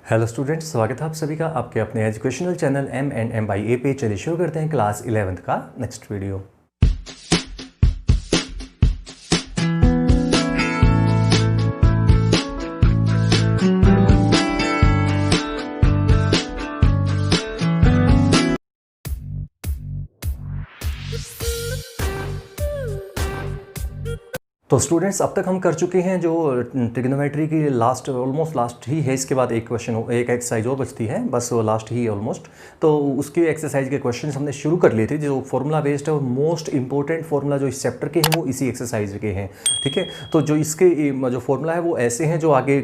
Hello students, स्वागत है आप सभी का आपके अपने educational channel M&M by A पे। चलिए शुरू करते हैं क्लास 11th का नेक्स्ट वीडियो। तो स्टूडेंट्स, अब तक हम कर चुके हैं जो ट्रिग्नोमेट्री की ऑलमोस्ट लास्ट ही है। इसके बाद एक एक्सरसाइज और बचती है, बस वो लास्ट ही है ऑलमोस्ट। तो उसकी एक्सरसाइज के क्वेश्चन हमने शुरू कर लिए थे। जो फॉर्मूला बेस्ड है और मोस्ट इंपॉर्टेंट फॉर्मूला जो इस चैप्टर के हैं वो इसी एक्सरसाइज के हैं, ठीक है। तो जो इसके जो फॉर्मूला है वो ऐसे हैं जो आगे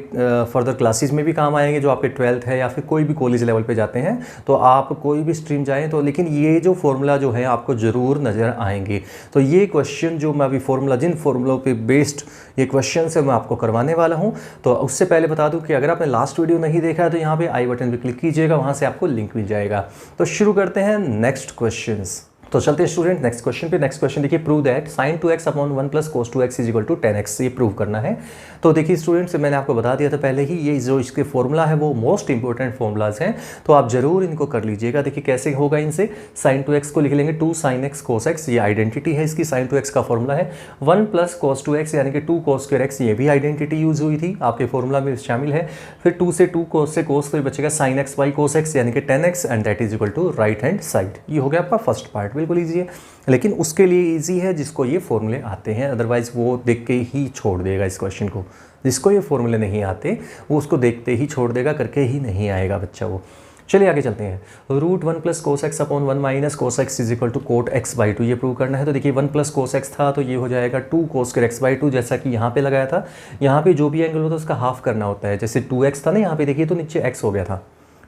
फर्दर क्लासेस में भी काम आएंगे। जो आपके 12th है या फिर कोई भी कॉलेज लेवल पर जाते हैं, तो आप कोई भी स्ट्रीम जाएँ तो, लेकिन ये जो फॉर्मूला जो है आपको ज़रूर नज़र आएंगे। तो ये क्वेश्चन जो मैं अभी फॉर्मूला जिन फॉर्मूलों पे बेस्ड ये क्वेश्चन से मैं आपको करवाने वाला हूं, तो उससे पहले बता दूं कि अगर आपने लास्ट वीडियो नहीं देखा है तो यहां पे आई बटन पे क्लिक कीजिएगा, वहां से आपको लिंक मिल जाएगा। तो शुरू करते हैं नेक्स्ट क्वेश्चंस। तो चलते हैं स्टूडेंट नेक्स्ट क्वेश्चन पे। नेक्स्ट क्वेश्चन देखिए, prove that sin 2x upon 1 plus cos 2x is equal to 10x। ये प्रूव करना है। तो देखिए स्टूडेंट्स, मैंने आपको बता दिया था पहले ही, ये जो इसके फॉर्मूला है वो मोस्ट इंपॉर्टेंट फॉर्मूलाज हैं, तो आप जरूर इनको कर लीजिएगा। देखिए कैसे होगा इनसे। sin 2x को लिख लेंगे 2 sin x cos x, ये आइडेंटिटी है इसकी। sin 2x का फॉर्मूला है 1 प्लस cos 2x यानी कि 2 cos square x, ये भी आइडेंटिटी यूज हुई थी, आपके फॉर्मूला में शामिल है। फिर 2 से 2 cos से cos फिर बचेगा sin x by cos x यानी कि 10x and that is equal to right hand side. ये हो गया आपका फर्स्ट पार्ट, बिल्कुल ईजी है। लेकिन उसके लिए इजी है जिसको ये फॉर्मूले आते हैं, अदरवाइज वो देख के ही छोड़ देगा इस क्वेश्चन को। जिसको ये फॉर्मूले नहीं आते वो उसको देखते ही छोड़ देगा, करके ही नहीं आएगा बच्चा वो। चलिए आगे चलते हैं। Root 1 plus cos x upon 1 minus cos x is equal to cot x by 2, ये प्रूव करना है। तो देखिए 1 प्लस कोस एक्स था तो ये हो जाएगा 2 कोस स्क्वायर एक्स बाई 2, जैसा कि यहाँ पे लगाया था। यहाँ पे जो भी एंगल होता है उसका हाफ करना होता है। जैसे 2x था ना, यहाँ पे देखिए तो नीचे x हो गया था,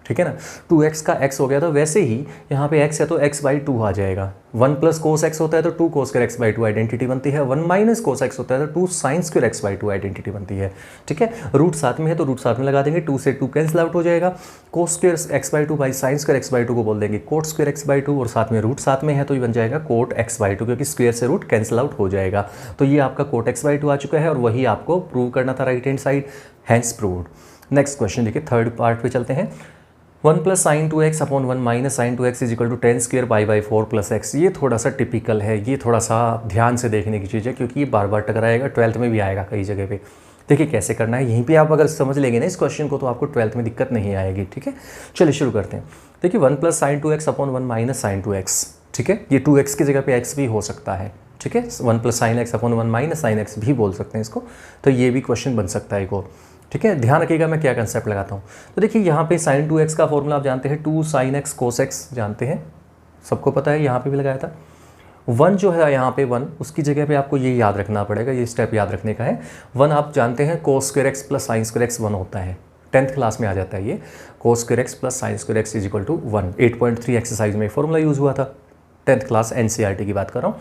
ठीक है ना। 2x का x हो गया था, वैसे ही यहाँ पे x है तो x बाई 2 आ जाएगा। 1 प्लस कोस एक्स होता है तो 2 cos square x by 2 identity बनती है। 1 माइनस कोस एक्स होता है तो 2 sign square x by 2 identity बनती है, ठीक है। रूट साथ में है तो रूट साथ में लगा देंगे, 2 से 2 कैंसिल आउट हो जाएगा। Cos square x by 2 by sine square x by 2 को बोल देंगे कोट स्क्वायर एक्स बाई 2, और साथ में रूट साथ में है तो ये बन जाएगा कोट एक्स बाई 2, क्योंकि स्क्वायर से रूट कैंसिल आउट हो जाएगा। तो ये आपका कोट एक्स बाई 2 आ चुका है और वही आपको प्रूव करना था right hand side, hence proved. Next question देखिए, थर्ड पार्ट पे चलते हैं। 1 plus sine 2x upon 1 minus sine 2x is equal to 10 square pi by 4 plus x. ये थोड़ा सा टिपिकल है, ये थोड़ा सा ध्यान से देखने की चीज़ है, क्योंकि ये बार बार टकराएगा, 12th में भी आएगा कई जगह पे। देखिए कैसे करना है, यहीं पे आप अगर समझ लेंगे ना इस क्वेश्चन को तो आपको 12th में दिक्कत नहीं आएगी, ठीक है। चलिए शुरू करते हैं। देखिए 1 plus sine 2x upon 1 minus sine 2x, ठीक है। ये 2x की जगह पे x भी हो सकता है, ठीक है। 1 plus sine x upon 1 minus sine x भी बोल सकते हैं इसको। तो ये भी क्वेश्चन बन सकता है एक और, ठीक है। ध्यान रखिएगा मैं क्या कंसेप्ट लगाता हूँ। तो देखिए यहाँ पे sin 2x का फॉर्मूला आप जानते हैं, 2 sin x cos x जानते हैं, सबको पता है, यहाँ पे भी लगाया था। 1 जो है यहाँ पे 1, उसकी जगह पे आपको ये याद रखना पड़ेगा, ये स्टेप याद रखने का है। 1 आप जानते हैं cos square x plus sine square x 1 होता है, 10th क्लास में आ जाता है ये। cos square x plus sine square x is equal to 1, 8.3 exercise में फॉर्मूला यूज़ हुआ था, 10th क्लास NCERT की बात कर रहा हूँ।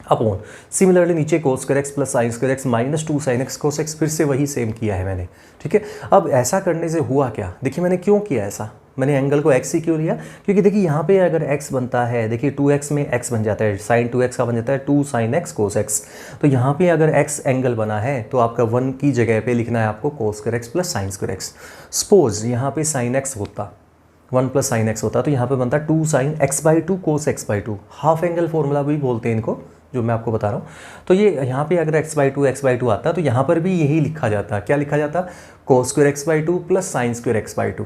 अपॉन सिमिलरली नीचे cos square x plus sine square x minus 2 sine x cos x, फिर से वही सेम किया है मैंने, ठीक है। अब ऐसा करने से हुआ क्या, देखिए मैंने क्यों किया ऐसा, मैंने एंगल को x ही क्यों लिया, क्योंकि देखिए यहाँ पे अगर x बनता है, देखिए 2x में x बन जाता है, साइन 2x का बन जाता है 2 साइन x कोस x। तो यहाँ पे अगर x एंगल बना है तो आपका 1 की जगह पे लिखना है आपको cos square x plus sine square x. Suppose यहाँ पे साइन x होता, 1 प्लस साइन x होता, तो यहाँ पे बनता 2 sine x by 2 cos x by 2, half angle formula भी बोलते हैं इनको, जो मैं आपको बता रहा हूँ। तो ये यहाँ पे अगर x बाई 2 आता तो यहाँ पर भी यही लिखा जाता, क्या लिखा जाता, cos square x by 2 plus sine square x by 2,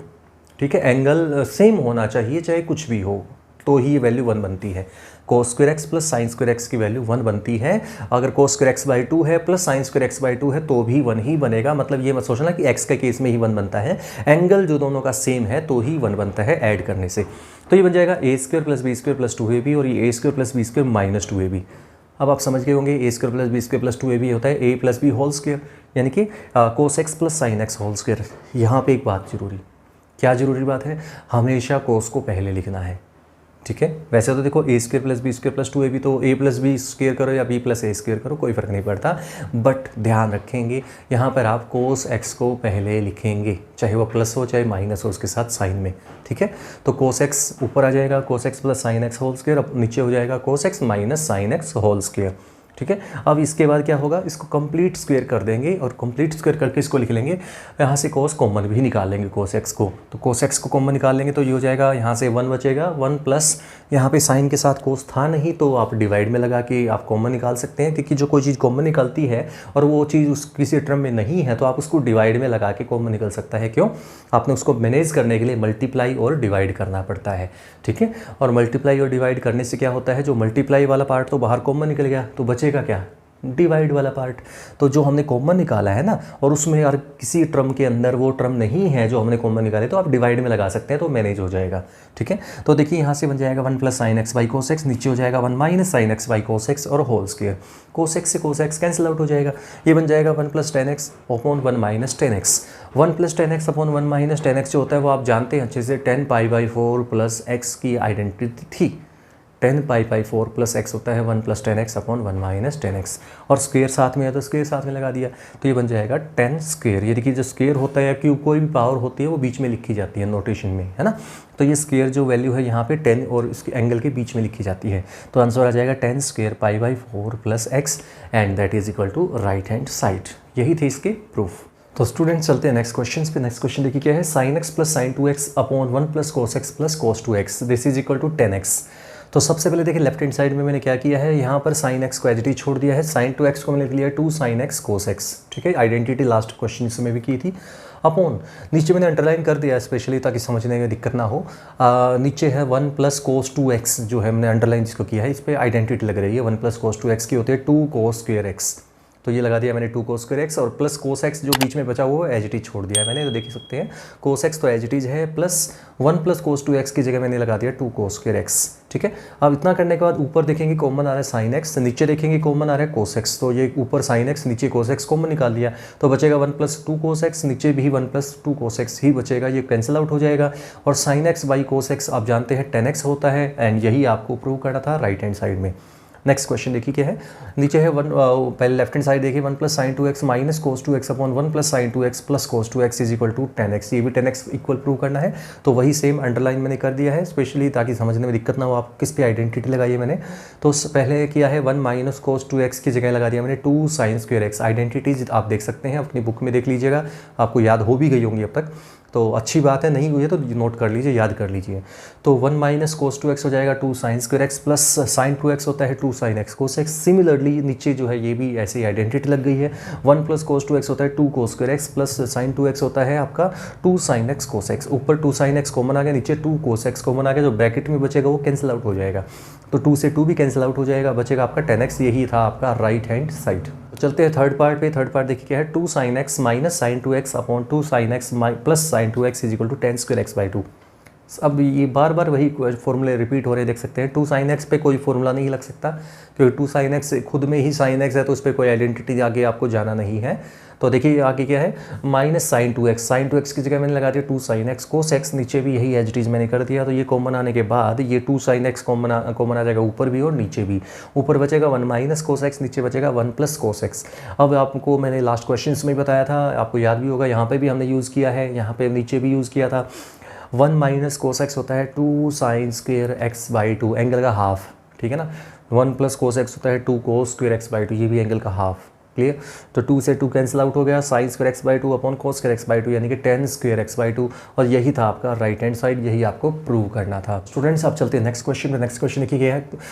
ठीक है। एंगल सेम होना चाहिए चाहे कुछ भी हो, तो ही ये वैल्यू 1 बनती है। Cos square x plus sine square x की वैल्यू 1 बनती है। अगर कोस स्क्वायर एक्स बाई 2 है plus sine square x by 2 है तो भी 1 ही बनेगा, मतलब ये मत सोचना कि x के केस में ही 1 बनता है, एंगल जो दोनों का सेम है तो ही 1 बनता है ऐड करने से। तो ये बन जाएगा a square plus B square plus 2ab, और ये a square plus B square minus 2ab। अब आप समझ गए होंगे a square plus B square plus 2ab होता है a plus b whole square, यानी कि cos x plus sine x whole square. यहाँ पे एक बात जरूरी, क्या ज़रूरी बात है, हमेशा कोस को पहले लिखना है, ठीक है। वैसे तो देखो a square plus B square plus 2ab, तो a प्लस बी स्क्वायर करो या b प्लस a स्क्वायर करो, कोई फ़र्क नहीं पड़ता, बट ध्यान रखेंगे यहाँ पर आप कोस x को पहले लिखेंगे, चाहे वो प्लस हो चाहे माइनस हो उसके साथ साइन में, ठीक है। तो कोस x ऊपर आ जाएगा, cos x plus sine x whole square, अब नीचे हो जाएगा cos x minus sine x whole square. ठीक है। अब इसके बाद क्या होगा, इसको कंप्लीट स्क्वायर कर देंगे और कंप्लीट स्क्वायर करके इसको लिख लेंगे, यहाँ से कोस कॉमन भी निकाल लेंगे कोस एक्स को, तो कोस एक्स को कॉमन निकाल लेंगे तो ये हो जाएगा, यहाँ से 1 बचेगा, 1 प्लस यहाँ पे साइन के साथ कोस था नहीं तो आप डिवाइड में लगा के आप कॉमन निकाल सकते हैं, क्योंकि जो कोई चीज़ कॉमन निकलती है और वो चीज़ उस किसी टर्म में नहीं है तो आप उसको डिवाइड में लगा के कॉमन निकल सकता है। क्यों, आपने उसको मैनेज करने के लिए मल्टीप्लाई और डिवाइड करना पड़ता है, ठीक है। और मल्टीप्लाई और डिवाइड करने से क्या होता है, जो मल्टीप्लाई वाला पार्ट तो बाहर कॉमन निकल गया, तो बचेगा क्या, डिवाइड वाला पार्ट। तो जो हमने कॉमन निकाला है ना, और उसमें यार किसी टर्म के अंदर वो टर्म नहीं है जो हमने कॉमन निकाले, तो आप डिवाइड में लगा सकते हैं तो मैनेज हो जाएगा, ठीक है। तो देखिए यहाँ से बन जाएगा 1 plus sine x by cos x, नीचे हो जाएगा 1 minus sine x by cos x और होल स्क्वायर, कोस एक्स से कोस एक्स कैंसिल आउट हो जाएगा, ये बन जाएगा 1 plus ten x upon 1 minus ten x. 1 plus ten x upon 1 minus ten x जो होता है वो आप जानते हैं अच्छे से, 10 पाई बाई 4 प्लस एक्स की आइडेंटिटी थी, 10 पाई बाई 4 प्लस एक्स होता है 1 plus ten x upon 1 minus ten x, और स्क्वायर साथ में है तो स्क्वायर साथ में लगा दिया, तो ये बन जाएगा 10 स्क्वायर। ये देखिए जो स्क्वायर होता है या क्यूब कोई भी पावर होती है वो बीच में लिखी जाती है नोटेशन में, है ना। तो ये स्क्वायर जो वैल्यू है यहाँ पे 10 और इसके एंगल के बीच में लिखी जाती है, तो आंसर आ जाएगा 10 square pi by 4 plus x and that is equal to right hand side. यही थे इसके प्रूफ। तो स्टूडेंट्स चलते हैं नेक्स्ट क्वेश्चन पे। नेक्स्ट क्वेश्चन देखिए क्या है, sine x plus sine 2x upon 1 plus cos x plus cos 2x this is equal to 10x। तो सबसे पहले देखिए लेफ्ट हैंड साइड में मैंने क्या किया है, यहाँ पर साइन एक्स को एज इट इज छोड़ दिया है, साइन 2x को मैंने लिख लिया 2 साइन एक्स कोस एक्स, ठीक है। आइडेंटिटी लास्ट क्वेश्चन में भी की थी। अपॉन नीचे मैंने अंडरलाइन कर दिया स्पेशली ताकि समझने में दिक्कत ना हो, नीचे है 1 प्लस कोस 2x जो है मैंने अंडरलाइन जिसको किया है, इस पर आइडेंटिटी लग रही है, 1 प्लस कोस 2x की होती है 2 कोस स्क्वायर एक्स, तो ये लगा दिया मैंने 2 कोस स्क्वायर एक्स और प्लस कोस एक्स जो बीच में बचा हुआ है एज इट इज छोड़ दिया है मैंने, तो देख सकते हैं कोस एक्स तो एज इट इज है, प्लस 1 प्लस कोस 2x की जगह मैंने लगा दिया 2 कोस स्क्वायर एक्स, ठीक है। अब इतना करने के बाद ऊपर देखेंगे कॉमन आ रहा है साइन एक्स, नीचे देखेंगे कॉमन आ रहा है कोस एक्स, तो ये ऊपर साइन एक्स नीचे कोस एक्स कॉमन निकाल लिया, तो बचेगा 1 प्लस 2 कोस एक्स, नीचे भी 1 प्लस 2 कोस एक्स ही बचेगा, ये कैंसिल आउट हो जाएगा। और sine x by cos x आप जानते हैं 10x होता है, एंड यही आपको प्रूव करना था राइट हैंड साइड में। नेक्स्ट क्वेश्चन देखिए क्या है, नीचे है पहले लेफ्ट हैंड साइड देखिए 1 plus sine 2x minus cos 2x upon 1 plus sine 2x plus cos 2x is equal to 10x, ये भी 10x इक्वल प्रूव करना है, तो वही सेम अंडरलाइन मैंने कर दिया है स्पेशली ताकि समझने में दिक्कत ना हो। आप किस पे आइडेंटिटी लगाई है मैंने, तो पहले किया है 1 माइनस कोस 2x की जगह लगा दिया मैंने 2 साइन स्क्वायर एक्स। आइडेंटिटीज आप देख सकते हैं अपनी बुक में देख लीजिएगा, आपको याद हो भी गई होंगी अब तक, तो अच्छी बात है, नहीं हुई है तो नोट कर लीजिए, याद कर लीजिए। तो 1 माइनस कोस 2x हो जाएगा 2 sign square x plus sine 2x होता है 2 sine x cos x. Similarly नीचे जो है ये भी ऐसी आइडेंटिटी लग गई है, 1 प्लस कोस 2x होता है 2 cos square x plus sine 2x होता है आपका 2 साइन एक्स कोस एक्स। ऊपर 2 साइन एक्स कॉमन आ गया, नीचे 2 कोस एक्स कॉमन आ गया, जो ब्रैकेट में बचेगा वो कैंसिल आउट हो जाएगा, तो 2 से 2 भी कैंसिल आउट हो जाएगा, बचेगा आपका 10x, यही था आपका राइट हैंड साइड। चलते हैं थर्ड पार्ट पे। थर्ड पार्ट देखिए क्या है, 2 sine x minus sine 2x upon 2 sine x plus sine 2x is equal to 10 square x by 2। अब ये बार बार वही फॉर्मूले रिपीट हो रहे देख सकते हैं। 2 साइन एक्स पे कोई फॉर्मूला नहीं लग सकता क्योंकि 2 साइन एक्स खुद में ही साइन एक्स है, तो उस पर कोई आइडेंटिटी आगे आपको जाना नहीं है। तो देखिए आगे क्या है, माइनस साइन 2x की जगह मैंने लगा दिया 2 साइन एक्स कोस एक्स, नीचे भी यही एज इट इज मैंने कर दिया। तो ये कॉमन आने के बाद ये 2 साइन एक्स कॉमन आ जाएगा ऊपर भी और नीचे भी। ऊपर बचेगा 1 माइनस कोस एक्स, नीचे बचेगा 1 प्लस कोस एक्स। अब आपको मैंने लास्ट क्वेश्चन में बताया था, आपको याद भी होगा, यहाँ पर भी हमने यूज़ किया है, यहाँ पर नीचे भी यूज़ किया था। 1 माइनस कोस एक्स होता है 2 sign square x by 2, angle का हाफ, ठीक है ना। 1 प्लस कोस एक्स होता है 2 कोस स्क्वायर एक्स बाई 2, ये भी एंगल का हाफ, क्लियर। तो 2 से 2 कैंसिल आउट हो गया, sign square x by 2 upon cos square x by 2 यानी कि 10 स्क्वायर एक्स बाई 2, और यही था आपका राइट हैंड साइड, यही आपको प्रूव करना था। स्टूडेंट्स आप चलते हैं नेक्स्ट क्वेश्चन में। नेक्स्ट क्वेश्चन देखिए क्या है,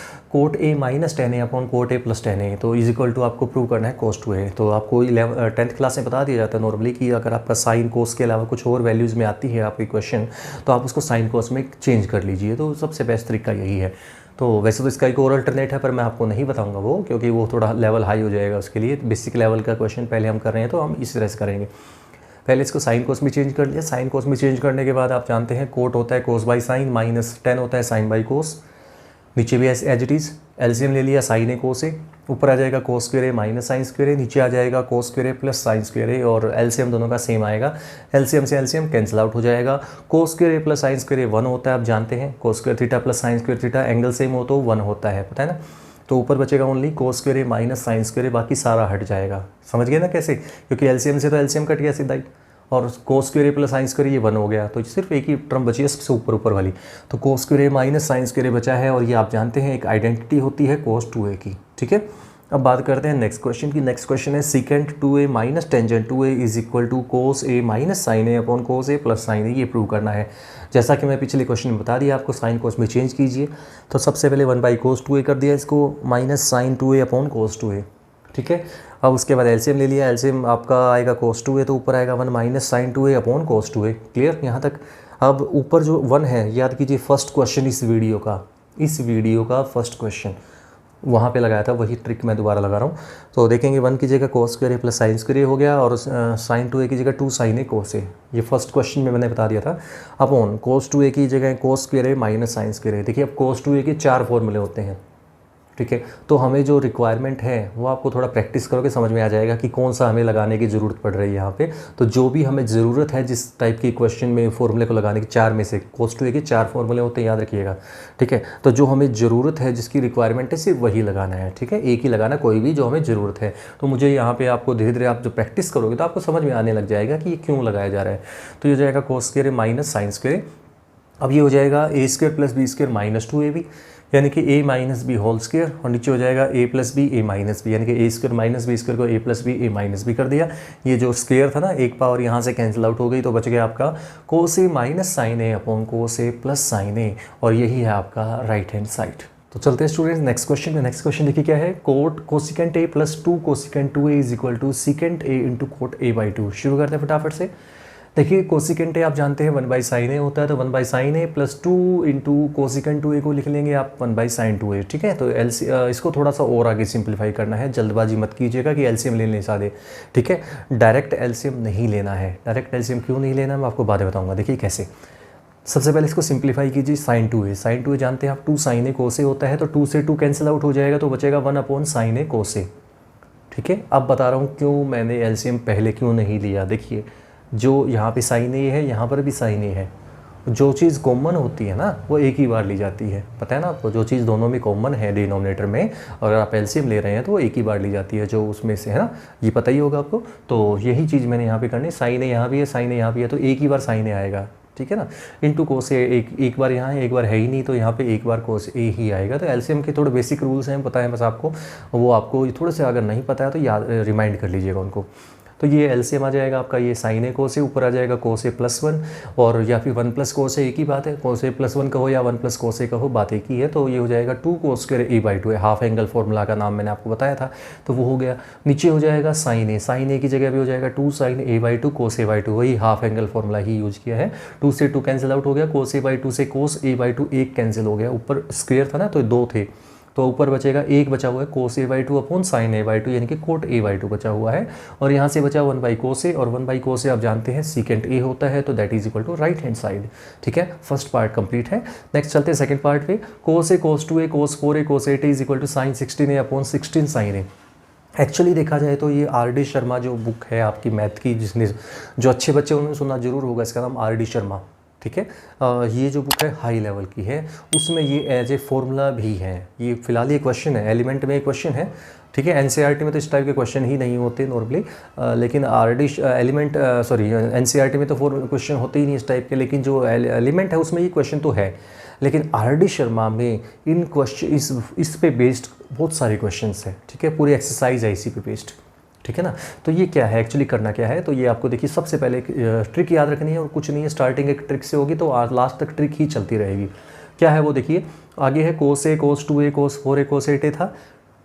cot A minus 10a upon cot A plus 10a, तो इज इक्वल टू आपको प्रूव करना है कोस 2a। तो आपको 10th क्लास में बता दिया जाता है नॉर्मली कि अगर आपका साइन कोस के अलावा कुछ और वैल्यूज़ में आती है आपकी क्वेश्चन, तो आप उसको साइन कोस में चेंज कर लीजिए, तो सबसे बेस्ट तरीका यही है। तो वैसे तो इसका एक और अल्टरनेट है पर मैं आपको नहीं बताऊंगा वो, क्योंकि वो थोड़ा लेवल हाई हो जाएगा उसके लिए। बेसिक लेवल का क्वेश्चन पहले हम कर रहे हैं तो हम इस तरह से करेंगे। पहले इसको साइन कोस में चेंज कर लिया, साइन कोस में चेंज करने के बाद आप जानते हैं कोट होता है कोस बाई साइन, माइनस 10 होता है साइन बाई कोस, नीचे भी एज इट इज़ एलसीएम ले लिया साइन ए कोस ए, ऊपर आ जाएगा कोस स्क्वायर ए माइनस साइन स्क्वायर ए, नीचे आ जाएगा कोस स्क्वायर ए प्लस साइन स्क्वायर ए, और एलसीएम दोनों का सेम आएगा, एलसीएम से एलसीएम कैंसिल आउट हो जाएगा। कोस स्क्वायर ए प्लस साइन स्क्वायर ए 1 होता है, आप जानते हैं cos square theta plus sine square theta angle same हो तो 1 होता है, पता है ना। तो ऊपर बचेगा ओनली कोस स्क्वायर ए माइनस साइन स्क्वायर ए, बाकी सारा हट जाएगा। समझ गए ना कैसे, क्योंकि एलसीएम से तो एलसीएम कट गया सीधा ही, और कोस स्क्वायर ए प्लस साइन स्क्वायर ये 1 हो गया, तो सिर्फ एक ही टर्म बची है सबसे ऊपर वाली, तो कोस स्क्वायर ए माइनस साइन स्क्वायर ए बचा है। और ये आप जानते हैं एक आइडेंटिटी होती है कोस 2a की, ठीक है। अब बात करते हैं नेक्स्ट क्वेश्चन की। नेक्स्ट क्वेश्चन है secant 2a minus tangent 2a is equal to cos a minus sine A upon cos a plus sine A, ये प्रूव करना है। जैसा कि मैं पिछले क्वेश्चन में बता दिया आपको, साइन कोस में चेंज कीजिए। तो सबसे पहले 1 बाई कोस 2a कर दिया इसको, minus sine 2a upon cos 2a, ठीक है। अब उसके बाद एलसीएम ले लिया, एलसीएम आपका आएगा कोस 2a, तो ऊपर आएगा 1 minus sine 2a upon cos 2a। Clear यहाँ तक। अब ऊपर जो 1 है, याद कीजिए फर्स्ट क्वेश्चन इस वीडियो का फर्स्ट क्वेश्चन वहाँ पे लगाया था, वही ट्रिक मैं दोबारा लगा रहा हूँ। तो देखेंगे 1 की जगह cos square plus sine square हो गया, और साइन 2a की जगह 2 साइन ए कोस ए, ये फर्स्ट क्वेश्चन में मैंने बता दिया था। अपॉन कोस 2a की जगह कोस स्क्वायर है माइनस साइन स्क्वायर है। देखिए अब कोस 2a के 4 फॉर्मूले होते हैं, ठीक है। तो हमें जो रिक्वायरमेंट है वो आपको थोड़ा प्रैक्टिस करोगे समझ में आ जाएगा कि कौन सा हमें लगाने की ज़रूरत पड़ रही है यहाँ पे। तो जो भी हमें ज़रूरत है जिस टाइप की क्वेश्चन में फॉर्मूले को लगाने की, 4 में से कोस 2a के 4 फॉर्मूले होते हैं, याद रखिएगा, ठीक है। तो जो हमें ज़रूरत है, जिसकी रिक्वायरमेंट है, सिर्फ वही लगाना है, ठीक है। एक ही लगाना, कोई भी जो हमें ज़रूरत है। तो मुझे यहाँ पर आपको धीरे धीरे आप जो प्रैक्टिस करोगे तो आपको समझ में आने लग जाएगा कि ये क्यों लगाया जा रहा है। तो ये हो जाएगा cos square minus sine square. अब ये हो जाएगा A square plus B square minus 2ab, यानी कि a minus B whole square, और नीचे हो जाएगा a plus B A minus B, यानी कि A square minus B square को a plus B A minus B कर दिया। ये जो स्क्वायर था ना, एक पावर यहाँ से कैंसिल आउट हो गई, तो बच गया आपका cos a minus sine A upon cos a plus sine A, और यही है आपका राइट हैंड साइड। तो चलते हैं स्टूडेंट्स नेक्स्ट क्वेश्चन में। नेक्स्ट क्वेश्चन देखिए क्या है, cot cosecant a plus 2 cosecant 2a is equal to secant a into cot a by 2। शुरू करते हैं फटाफट से। देखिए कोसिकेंट ए आप जानते हैं 1 बाई साइन ए होता है, तो 1 by sine A plus 2 into cosecant 2a को लिख लेंगे आप 1 बाई साइन 2a, ठीक है। तो इसको थोड़ा सा और आगे सिंप्लीफाई करना है, जल्दबाजी मत कीजिएगा कि एलसीएम ले लें सादे, ठीक है। डायरेक्ट एलसीएम नहीं लेना है। डायरेक्ट एलसीएम क्यों नहीं लेना मैं आपको बाद में बताऊँगा। देखिए कैसे। सबसे पहले इसको सिंप्लीफाई कीजिए। साइन 2a जानते हैं आप 2 साइन ए कोस ए होता है, तो 2 से 2 कैंसिल आउट हो जाएगा, तो बचेगा 1 अपॉन साइन ए कोस ए, ठीक है। अब बता रहा हूँ क्यों मैंने एलसीएम पहले क्यों नहीं लिया। देखिए जो यहाँ पे साइन ए है, यहाँ पर भी साइन ए है, जो चीज़ कॉमन होती है ना वो एक ही बार ली जाती है, पता है ना आपको। जो चीज़ दोनों में कॉमन है डिनोमिनेटर में, और अगर आप एलसीएम ले रहे हैं तो वो एक ही बार ली जाती है, जो उसमें से है ना, ये पता ही होगा आपको। तो यही चीज़ मैंने यहाँ पे करनी। साइन ए यहाँ भी है, साइन ए यहाँ भी है, तो एक ही बार साइन ए आएगा, ठीक है ना। इंटू कोस ए, एक बार यहाँ है, एक बार है ही नहीं, तो यहाँ पे एक बार कोस ए ही आएगा। तो एलसीएम के थोड़े बेसिक रूल्स हैं, पता है बस आपको, वो आपको थोड़े से अगर नहीं पता है तो याद रिमाइंड कर लीजिएगा उनको। तो ये एलसीएम आ जाएगा आपका, ये साइन ए कोस ए, ऊपर आ जाएगा कोस ए प्लस 1, और या फिर 1 प्लस कोस ए, एक ही बात है। कोस ए प्लस 1 कहो या 1 प्लस कोस ए कहो, बात एक ही है। तो ये हो जाएगा 2 कोस स्क्वायर ए बाई 2 है, हाफ एंगल फॉर्मूला का नाम मैंने आपको बताया था, तो वो हो गया। नीचे हो जाएगा साइन ए की जगह भी हो जाएगा 2 sine A by 2 cos A by 2, वही हाफ एंगल फॉर्मूला ही यूज किया है। 2 से 2 कैंसिल आउट हो गया, कोस ए बाई 2 से कोस ए बाई 2 एक कैंसिल हो गया, ऊपर स्क्वायर था ना तो 2 थे, तो ऊपर बचेगा एक बचा हुआ है cos A by 2 upon sine A by 2, यानी कि कोट ए बाई 2 बचा हुआ है। और यहाँ से बचा 1 बाई कोस ए, और 1 बाई कोस ए आप जानते हैं सीकेंट ए होता है, तो that is equal to right hand side, ठीक है। फर्स्ट पार्ट कंप्लीट है। नेक्स्ट चलते हैं सेकंड पार्ट पे। Cos a cos 2a cos 4a cos 8a is equal to sine 16a upon 16 sine a. Actually देखा जाए तो ये आर डी शर्मा जो बुक है आपकी मैथ की, जिसने जो अच्छे बच्चे उन्होंने सुना जरूर होगा, इसका नाम आर डी शर्मा, ठीक है। ये जो बुक है हाई लेवल की है, उसमें ये एज ए फॉर्मूला भी है। ये फिलहाल ये क्वेश्चन है, एलिमेंट में एक क्वेश्चन है, ठीक है। एनसीईआरटी में तो इस टाइप के क्वेश्चन ही नहीं होते नॉर्मली, लेकिन आरडी एलिमेंट एनसीईआरटी में तो क्वेश्चन होते ही नहीं इस टाइप के, लेकिन जो एलिमेंट है उसमें ये क्वेश्चन तो है। लेकिन आर.डी. शर्मा में इन क्वेश्चन इस पे बेस्ड बहुत सारे क्वेश्चंस हैं, ठीक है। पूरी एक्सरसाइज है इसी पे बेस्ड, ठीक है ना। तो ये क्या है एक्चुअली, करना क्या है, तो ये आपको देखिए सबसे पहले ट्रिक याद रखनी है और कुछ नहीं है। स्टार्टिंग एक ट्रिक से होगी तो लास्ट तक ट्रिक ही चलती रहेगी। क्या है वो देखिए, आगे है cos a cos 2a cos 4a cos 8a था,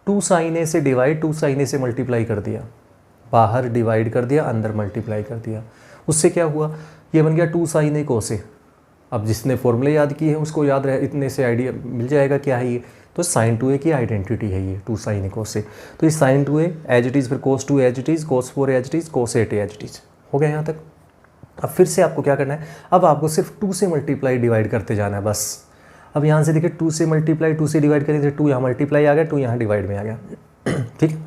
2 साइन ए से डिवाइड 2 साइन ए से मल्टीप्लाई कर दिया, बाहर डिवाइड कर दिया, अंदर मल्टीप्लाई कर दिया। उससे क्या हुआ, ये बन गया 2 साइन ए कोस ए। अब जिसने फॉर्मूले याद किए हैं उसको याद रहे, इतने से आइडिया मिल जाएगा क्या है ये। तो साइन 2a की आइडेंटिटी है ये 2 साइन ए कोस ए। तो ये sign 2a as it is, फिर cos 2 as it is, cos 4 as it is, cos 8 as it is. हो गया यहाँ तक। अब फिर से आपको क्या करना है, अब आपको सिर्फ 2 से मल्टीप्लाई डिवाइड करते जाना है बस। अब यहाँ से देखिए 2 से मल्टीप्लाई, 2 से डिवाइड करेंगे, 2 यहाँ मल्टीप्लाई आ गया, 2 यहाँ डिवाइड में आ गया, ठीक।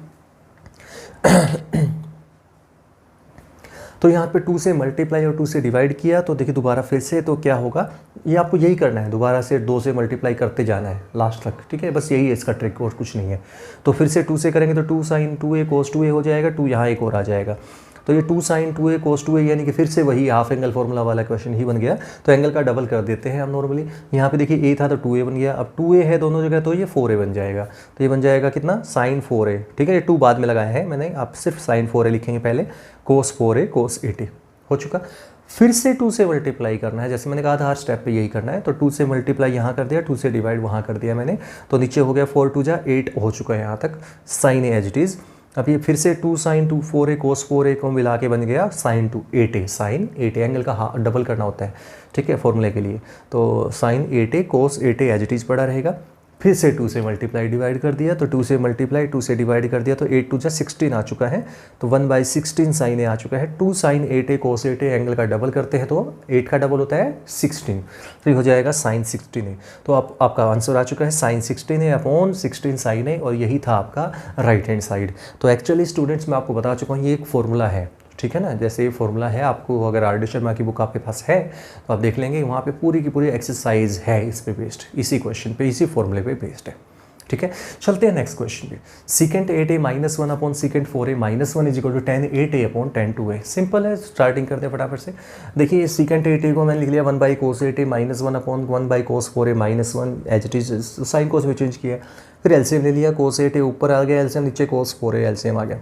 तो यहाँ पे 2 से मल्टीप्लाई और 2 से डिवाइड किया, तो देखिए दोबारा फिर से, तो क्या होगा, ये आपको यही करना है, दोबारा से 2 से मल्टीप्लाई करते जाना है लास्ट तक, ठीक है। बस यही है इसका ट्रिक, और कुछ नहीं है। तो फिर से 2 से करेंगे तो 2 साइन 2a कोस 2a हो जाएगा, 2 यहाँ एक और आ जाएगा। तो ये 2 sin 2a cos 2a यानी कि फिर से वही हाफ एंगल फॉर्मूला वाला क्वेश्चन ही बन गया। तो एंगल का डबल कर देते हैं हम नॉर्मली। यहाँ पे देखिए a था तो 2a बन गया, अब 2a है दोनों जगह तो ये 4a बन जाएगा। तो ये बन जाएगा कितना sin 4a, ठीक है, ये 2 बाद में लगाया है मैंने, आप सिर्फ sin 4a लिखेंगे पहले, cos 4a cos 8a हो चुका। फिर से 2 से मल्टीप्लाई करना है, जैसे मैंने कहा था हर स्टेप पे यही करना है। तो 2 से मल्टीप्लाई यहाँ कर दिया, 2 से डिवाइड वहाँ कर दिया मैंने, तो नीचे हो गया 4 2 जा 8 हो चुका है यहाँ तक sin a as it is. अब ये फिर से 2 sin 2 4a cos 4a को मिला के बन गया sin 2 8a, sin 8a angle का डबल करना होता है, ठीक है, फॉर्मूले के लिए। तो sin 8a cos 8a as it is पड़ा रहेगा। फिर से 2 से मल्टीप्लाई डिवाइड कर दिया, तो 2 से मल्टीप्लाई 2 से डिवाइड कर दिया, तो 8 2 जा 16 आ चुका है, तो 1/16 sin a आ चुका है। 2 sin 8a cos 8a angle का डबल करते हैं तो 8 का डबल होता है 16, तो ये हो जाएगा sin 16a। तो आपका आंसर आ चुका है sin 16a upon 16 sin a, और यही था आपका राइट हैंड साइड। तो एक्चुअली स्टूडेंट्स मैं आपको बता चुका हूँ ये एक फॉर्मूला है, ठीक है ना, जैसे ये फॉर्मूला है, आपको अगर आर डी शर्मा की बुक आपके पास है तो आप देख लेंगे, वहाँ पे पूरी की पूरी एक्सरसाइज है इस पे बेस्ड, इसी क्वेश्चन पे, इसी फॉर्मूले पे बेस्ड है, ठीक है। चलते हैं नेक्स्ट क्वेश्चन पे। secant 8a - 1 upon secant 4a - 1 is equal to 10 8a upon 10 2a। Simple है, स्टार्टिंग करते हैं फटाफट से। देखिए secant 8a को मैंने लिख लिया 1/cos 8a - 1 upon 1/cos 4a - 1 as it is, sine cos में चेंज किया। फिर एलसीएम ले लिया, cos 8a ऊपर आ गया एलसीएम, नीचे cos 4a एलसीएम आ गया।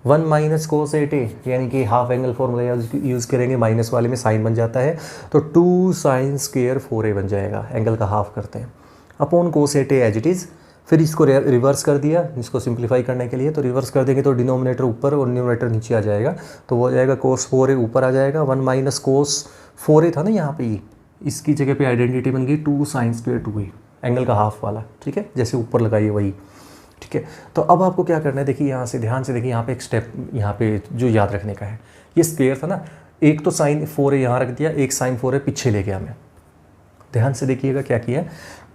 1 - cos 8a यानी कि हाफ एंगल फॉर्मूला यूज़ करेंगे, माइनस वाले में साइन बन जाता है, तो 2 sin स्क्वायर 4a बन जाएगा, एंगल का हाफ करते हैं, upon cos 8a as it is. फिर इसको रिवर्स कर दिया, इसको सिंप्लीफाई करने के लिए, तो रिवर्स कर देंगे तो डिनोमिनेटर ऊपर और न्यूमरेटर नीचे आ जाएगा, तो वो हो जाएगा cos 4a ऊपर आ जाएगा, 1 - cos 4a था ना यहाँ पे, ये इसकी जगह पे आइडेंटिटी बन गई 2 sin स्क्वायर 2a, एंगल का हाफ वाला, ठीक है, जैसे ऊपर लगाइए वही, ठीक है। तो अब आपको क्या करना है, देखिए यहाँ से ध्यान से देखिए, यहाँ पे एक स्टेप यहाँ पे जो याद रखने का है, ये स्क्वायर था ना, एक तो sin 4a यहाँ रख दिया, एक sin 4a पीछे ले गया मैं, ध्यान से देखिएगा क्या किया,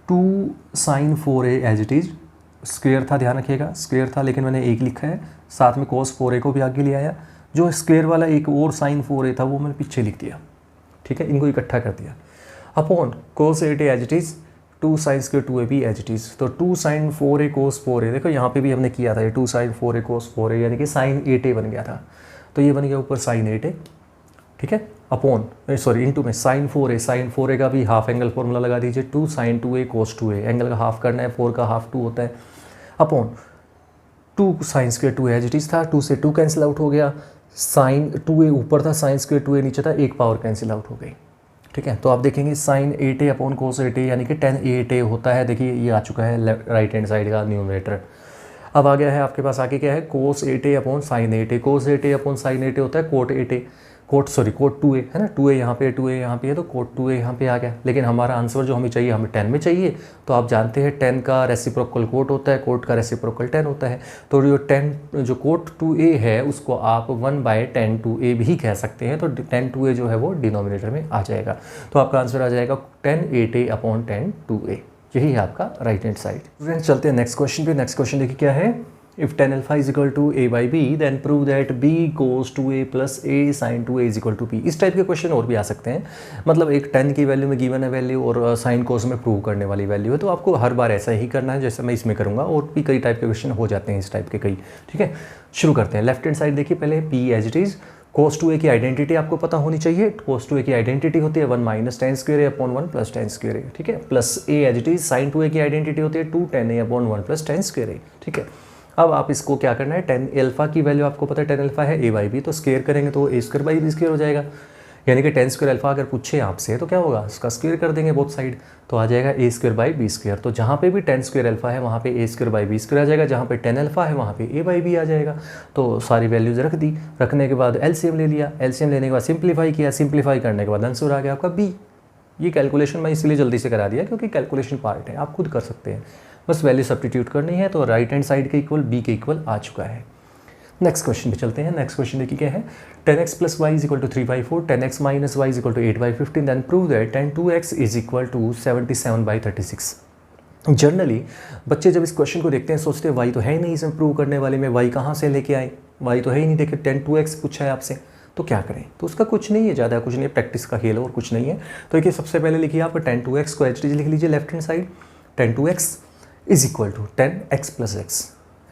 2 sin 4a as it is, square था, ध्यान रखिएगा स्क्वायर था, लेकिन मैंने एक लिखा है, साथ में cos 4a को भी आगे ले आया, जो स्क्वायर वाला एक और sin 4a था वो मैंने पीछे लिख दिया, ठीक है, इनको इकट्ठा कर दिया, upon cos 8a as it is, 2 sin square 2a भी एज इट इज़। तो 2 sin 4a cos 4a, देखो यहाँ पे भी हमने किया था ये 2 sin 4a cos 4a यानी कि sin 8a बन गया था, तो ये बन गया ऊपर sin 8a, ठीक है, अपॉन सॉरी इनटू में sin 4a का भी हाफ एंगल फॉर्मूला लगा दीजिए, 2 sin 2a cos 2a, angle का हाफ करना है, 4 का हाफ 2 होता है, upon 2 sin square 2a as it is था, 2 से 2 कैंसिल आउट हो गया, sin 2a ऊपर था, sin स्क्वायर 2a नीचे था, एक पावर कैंसिल आउट हो गई, ठीक है। तो आप देखेंगे sin 8a upon cos 8a यानी कि 10 8a होता है, देखिए ये आ चुका है राइट हैंड साइड का न्यूमरेटर। अब आ गया है आपके पास आगे क्या है, cos 8a upon sin 8a, cos 8a upon sin 8a होता है cot 8a, cot 2a है ना, 2a यहाँ पे 2a यहाँ पे है, तो cot 2a यहाँ पे आ गया। लेकिन हमारा आंसर जो हमें चाहिए, हमें 10 में चाहिए, तो आप जानते हैं 10 का रेसिप्रोकल cot होता है, cot का रेसिप्रोकल 10 होता है, तो जो 10 जो cot 2a है उसको आप 1/10 2a भी कह सकते हैं, तो 10 2a जो है वो डिनोमिनेटर में आ जाएगा, तो आपका आंसर आ जाएगा 10 8a अपॉन 10 2a, यही है आपका राइट हैंड साइड। फ्रेंड्स चलते हैं नेक्स्ट क्वेश्चन पे। नेक्स्ट क्वेश्चन देखिए क्या है, if tan alpha is equal to a by b then prove that b cos 2a plus a sin 2a is equal to b। इस type के question और भी आ सकते हैं, मतलब एक tan की वैल्यू में गिवन है वैल्यू और sin cos में प्रूव करने वाली वैल्यू है, तो आपको हर बार ऐसा ही करना है जैसे मैं इसमें करूँगा, और भी कई टाइप के क्वेश्चन हो जाते हैं इस टाइप के कई, ठीक है। शुरू करते हैं, लेफ्ट हैंड साइड देखिए पहले p as it is, cos 2a की आइडेंटिटी आपको पता होनी चाहिए, cos 2a की आइडेंटिटी होती है 1 - tan square a upon 1 + tan square a, ठीक है, plus a as it is, sin 2a की आइडेंटिटी होती है 2 tan a upon 1 + tan square a, ठीक है। अब आप इसको क्या करना है, tan अल्फा की वैल्यू आपको पता है, tan अल्फा है a by b, तो स्क्वायर करेंगे तो a square by B square हो जाएगा, यानी कि tan स्क्वायर अल्फा अगर पूछे आपसे तो क्या होगा, इसका स्क्वायर कर देंगे बोथ साइड, तो आ जाएगा a square by B square. तो जहाँ पे भी tan स्क्वायर अल्फा है वहाँ पे a square by B square आ जाएगा, जहाँ पे tan अल्फा है वहाँ पे a बाई बी आ जाएगा। तो सारी वैल्यूज रख दी, रखने के बाद एलसीएम ले लिया, एलसीएम लेने के बाद सिंप्लीफाई किया, सिंप्लीफाई करने के बाद आंसर आ गया आपका b। ये कैलकुलेशन मैं इसलिए जल्दी से करा दिया क्योंकि कैलकुलेशन पार्ट है, आप खुद कर सकते हैं, बस वैल्यू सब्स्टिट्यूट करनी है, तो राइट हैंड साइड के इक्वल बी के इक्वल आ चुका है। नेक्स्ट क्वेश्चन पे चलते हैं। नेक्स्ट क्वेश्चन देखिए क्या है, 10x + y = 3/4, 10x - y = 8/15, then prove that 10 2x = 77/36। Generally बच्चे जब इस क्वेश्चन को देखते हैं सोचते हैं y तो है ही नहीं इसमें प्रूव करने वाले में, y कहाँ से लेके आए, y तो है ही नहीं, देखिए 10 2x पूछा है आपसे, तो क्या करें, तो उसका कुछ नहीं है, ज़्यादा कुछ नहीं है, प्रैक्टिस का खेल और कुछ नहीं है। तो देखिए सबसे पहले लिखिए आप 10 2x को एच लिख लीजिए left hand side, 10 2x = 10x + x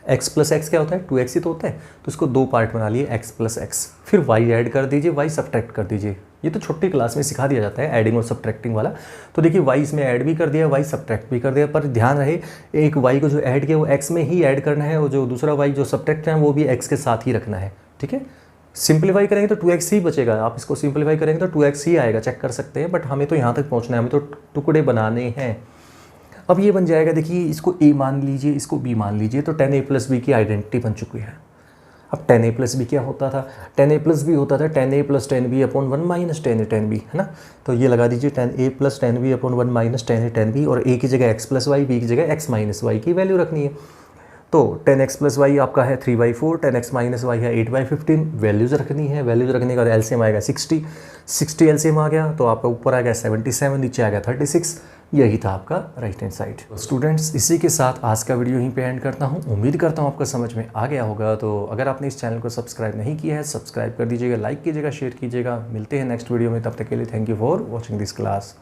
x plus x क्या होता है, 2x ही तो होता है, तो इसको दो पार्ट बना लिए x प्लस एक्स, फिर y ऐड कर दीजिए, y सब्ट्रैक्ट कर दीजिए। ये तो छोटी क्लास में सिखा दिया जाता है एडिंग और सब्ट्रैक्टिंग वाला। तो देखिए y इसमें ऐड भी कर दिया, y सब्ट्रैक्ट भी कर दिया, पर ध्यान रहे एक y को जो ऐड किया वो x में ही ऐड करना है, और जो दूसरा y जो सब्ट्रैक्ट है वो भी x के साथ ही रखना है। ठीक है, सिंप्लीफाई करेंगे तो 2x ही बचेगा, आप इसको सिंप्लीफाई करेंगे तो 2x ही आएगा, चेक कर सकते हैं, बट हमें तो यहाँ तक पहुँचना है, हमें तो टुकड़े बनाने हैं। अब ये बन जाएगा, देखिए इसको a मान लीजिए, इसको b मान लीजिए, तो 10a प्लस बी की आइडेंटिटी बन चुकी है। अब 10a प्लस बी क्या होता था, 10a प्लस बी होता था 10a plus 10b upon 1 minus 10a 10b, है ना। तो ये लगा दीजिए 10a plus 10b upon 1 minus 10a 10b, और a की जगह x प्लस वाई, b की जगह x माइनस वाई की वैल्यू रखनी है। तो 10x प्लस वाई आपका है 3/4, 10x माइनस वाई है 8/15, वैल्यूज़ रखनी है। वैल्यूज़ रखने का एलसीएम आएगा 60 एलसीएम आ गया, तो आपका ऊपर आ गया 77, नीचे आ गया 36। यही था आपका राइट हैंड साइड। स्टूडेंट्स, इसी के साथ आज का वीडियो यहीं पे एंड करता हूँ। उम्मीद करता हूँ आपका समझ में आ गया होगा। तो अगर आपने इस चैनल को सब्सक्राइब नहीं किया है, सब्सक्राइब कर दीजिएगा, लाइक कीजिएगा, शेयर कीजिएगा। मिलते हैं नेक्स्ट वीडियो में, तब तक के लिए thank you for watching this class.